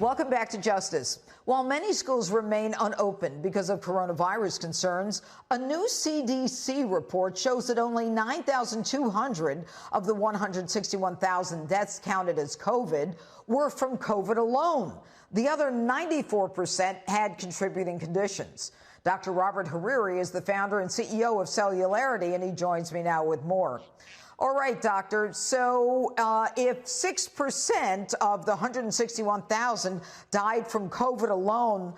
Welcome back to Justice. While many schools remain unopened because of coronavirus concerns, a new CDC report shows that only 9,200 of the 161,000 deaths counted as COVID were from COVID alone. The other 94% had contributing conditions. Dr. Robert Hariri is the founder and CEO of Cellularity, and he joins me now with more. All right, doctor. So if 6% of the 161,000 died from COVID alone,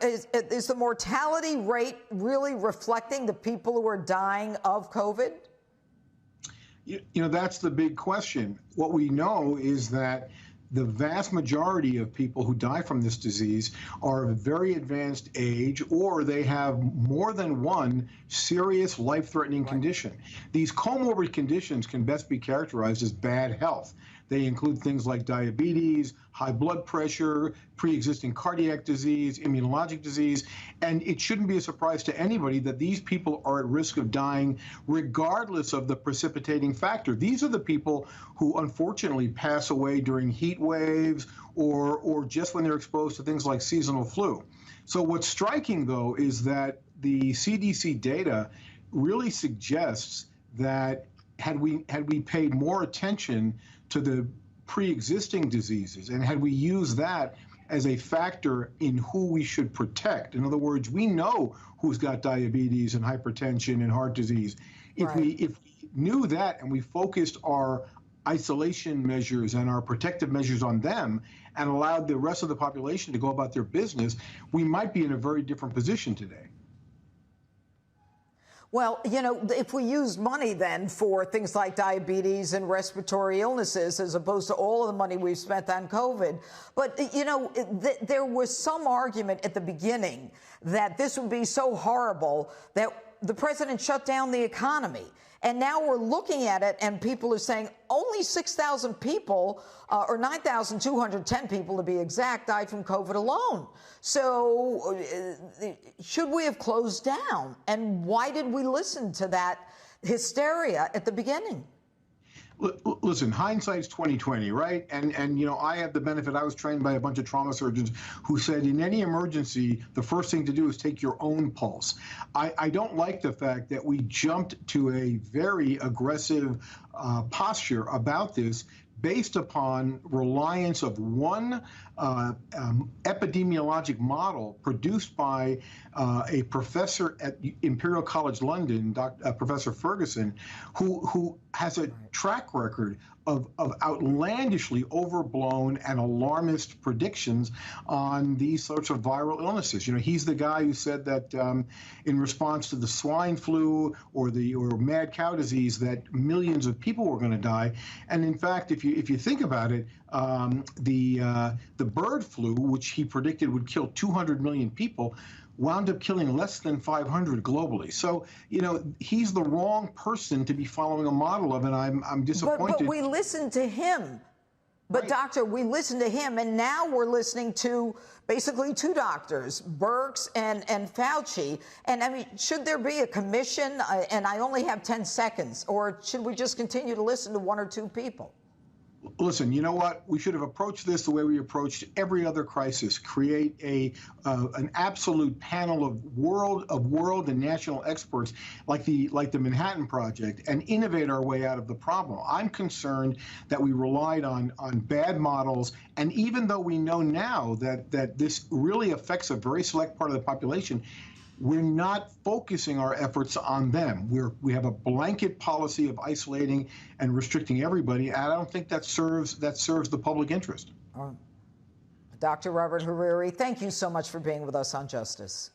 is the mortality rate really reflecting the people who are dying of COVID? You know, that's the big question. What we know is that the vast majority of people who die from this disease are of a very advanced age, or they have more than one serious life-threatening condition. These comorbid conditions can best be characterized as bad health. They include things like diabetes, high blood pressure, pre-existing cardiac disease, immunologic disease, and it shouldn't be a surprise to anybody that these people are at risk of dying regardless of the precipitating factor. These are the people who unfortunately pass away during heat waves or just when they're exposed to things like seasonal flu. So what's striking, though, is that the CDC data really suggests that had we paid more attention to the pre-existing diseases and had we used that as a factor in who we should protect. In other words, we know who's got diabetes and hypertension and heart disease. If we knew that and we focused our isolation measures and our protective measures on them and allowed the rest of the population to go about their business, we might be in a very different position today. Well, you know, if we use money then for things like diabetes and respiratory illnesses as opposed to all of the money we've spent on COVID. But, you know, there was some argument at the beginning that this would be so horrible that the president shut down the economy. And now we're looking at it and people are saying only 6,000 people, or 9,210 people to be exact, died from COVID alone. So should we have closed down? And why did we listen to that hysteria at the beginning? Listen, hindsight's 20/20, right? And you know, I have the benefit. I was trained by a bunch of trauma surgeons who said in any emergency, the first thing to do is take your own pulse. I don't like the fact that we jumped to a very aggressive posture about this based upon reliance of one epidemiologic model produced by a professor at Imperial College London, Professor Ferguson, who has a track record of outlandishly overblown and alarmist predictions on these sorts of viral illnesses. You know, he's the guy who said that in response to the swine flu or mad cow disease that millions of people were going to die. And in fact, if you think about it, the bird flu, which he predicted would kill 200 million people, wound up killing less than 500 globally. So, you know, he's the wrong person to be following a model of, and I'm disappointed. But we listened to him. But, right. Doctor, we listened to him, and now we're listening to basically two doctors, Birx and Fauci. And, I mean, should there be a commission? And I only have 10 seconds. Or should we just continue to listen to one or two people? Listen, you know what? We should have approached this the way we approached every other crisis. Create an absolute panel of world and national experts like the Manhattan Project and innovate our way out of the problem. I'm concerned that we relied on bad models, and even though we know now that this really affects a very select part of the population, we're not focusing our efforts on them. We have a blanket policy of isolating and restricting everybody, and I don't think that serves the public interest. Dr. Robert Hariri, thank you so much for being with us on Justice.